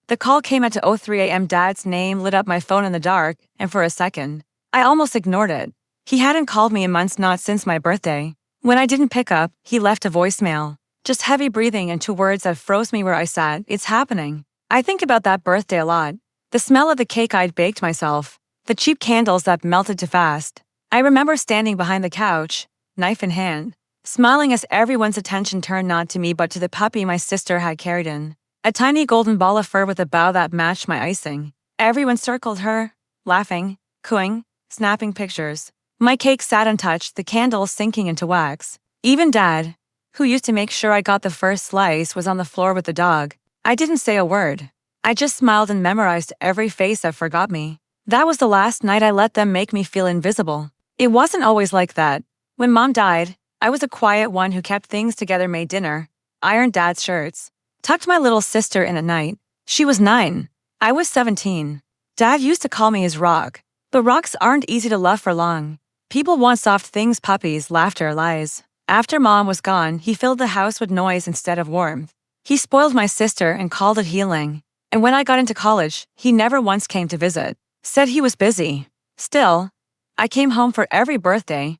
The call came at 2:03 a.m. Dad's name lit up my phone in the dark, and for a second, I almost ignored it. He hadn't called me in months, not since my birthday. When I didn't pick up, he left a voicemail. Just heavy breathing and 2 words that froze me where I sat. It's happening. I think about that birthday a lot. The smell of the cake I'd baked myself. The cheap candles that melted too fast. I remember standing behind the couch, knife in hand, smiling as everyone's attention turned not to me but to the puppy my sister had carried in. A tiny golden ball of fur with a bow that matched my icing. Everyone circled her, laughing, cooing, snapping pictures. My cake sat untouched, the candles sinking into wax. Even Dad, who used to make sure I got the first slice, was on the floor with the dog. I didn't say a word. I just smiled and memorized every face that forgot me. That was the last night I let them make me feel invisible. It wasn't always like that. When Mom died, I was a quiet one who kept things together, made dinner, ironed Dad's shirts, tucked my little sister in at night. She was 9. I was 17. Dad used to call me his rock. But rocks aren't easy to love for long. People want soft things, puppies, laughter, lies. After Mom was gone, he filled the house with noise instead of warmth. He spoiled my sister and called it healing. And when I got into college, he never once came to visit. Said he was busy. Still, I came home for every birthday,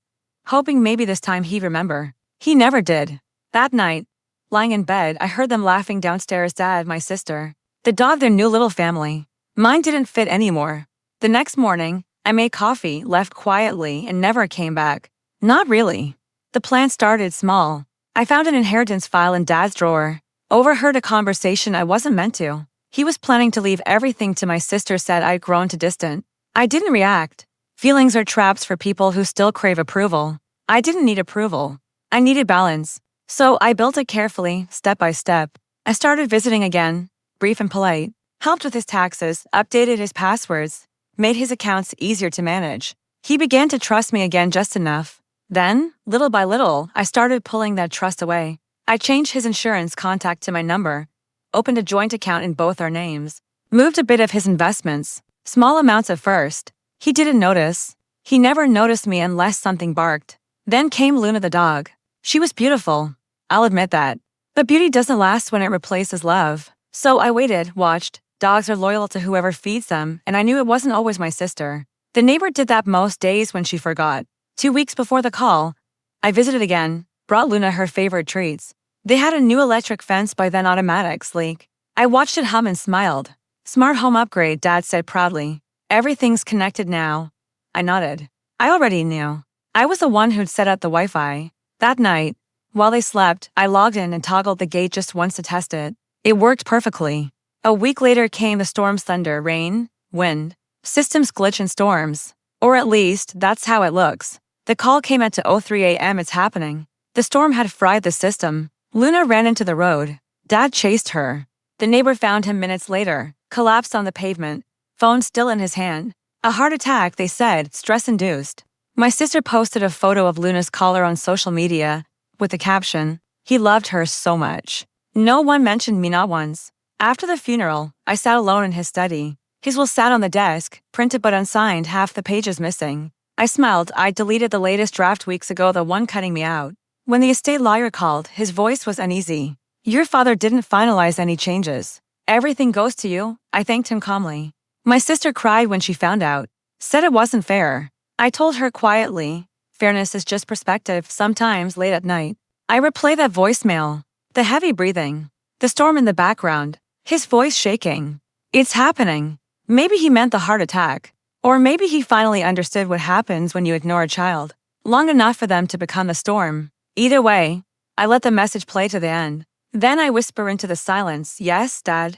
hoping maybe this time he'd remember. He never did. That night, lying in bed, I heard them laughing downstairs, Dad, my sister, the dog, their new little family. Mine didn't fit anymore. The next morning, I made coffee, left quietly, and never came back. Not really. The plan started small. I found an inheritance file in Dad's drawer. Overheard a conversation I wasn't meant to. He was planning to leave everything to my sister, said I'd grown too distant. I didn't react. Feelings are traps for people who still crave approval. I didn't need approval. I needed balance. So I built it carefully, step by step. I started visiting again, brief and polite, helped with his taxes, updated his passwords, made his accounts easier to manage. He began to trust me again just enough. Then, little by little, I started pulling that trust away. I changed his insurance contact to my number, opened a joint account in both our names, moved a bit of his investments, small amounts at first. He didn't notice. He never noticed me unless something barked. Then came Luna the dog. She was beautiful. I'll admit that. But beauty doesn't last when it replaces love. So I waited, watched. Dogs are loyal to whoever feeds them, and I knew it wasn't always my sister. The neighbor did that most days when she forgot. 2 weeks before the call, I visited again, brought Luna her favorite treats. They had a new electric fence, by then automatic, sleek. I watched it hum and smiled. Smart home upgrade, Dad said proudly. Everything's connected now. I nodded. I already knew. I was the one who'd set up the Wi-Fi. That night, while they slept, I logged in and toggled the gate just once to test it. It worked perfectly. A week later came the storms, thunder, rain, wind. Systems glitch in storms. Or at least, that's how it looks. The call came at 2:03 a.m. It's happening. The storm had fried the system. Luna ran into the road. Dad chased her. The neighbor found him minutes later, collapsed on the pavement, phone still in his hand. A heart attack, they said, stress-induced. My sister posted a photo of Luna's collar on social media, with the caption, "He loved her so much." No one mentioned me, not once. After the funeral, I sat alone in his study. His will sat on the desk, printed but unsigned, half the pages missing. I smiled. I deleted the latest draft weeks ago, the one cutting me out. When the estate lawyer called, his voice was uneasy. "Your father didn't finalize any changes. Everything goes to you," I thanked him calmly. My sister cried when she found out. Said it wasn't fair. I told her quietly, fairness is just perspective. Sometimes, late at night, I replay that voicemail. The heavy breathing. The storm in the background. His voice shaking. It's happening. Maybe he meant the heart attack. Or maybe he finally understood what happens when you ignore a child, long enough for them to become the storm. Either way, I let the message play to the end. Then I whisper into the silence, "Yes, Dad."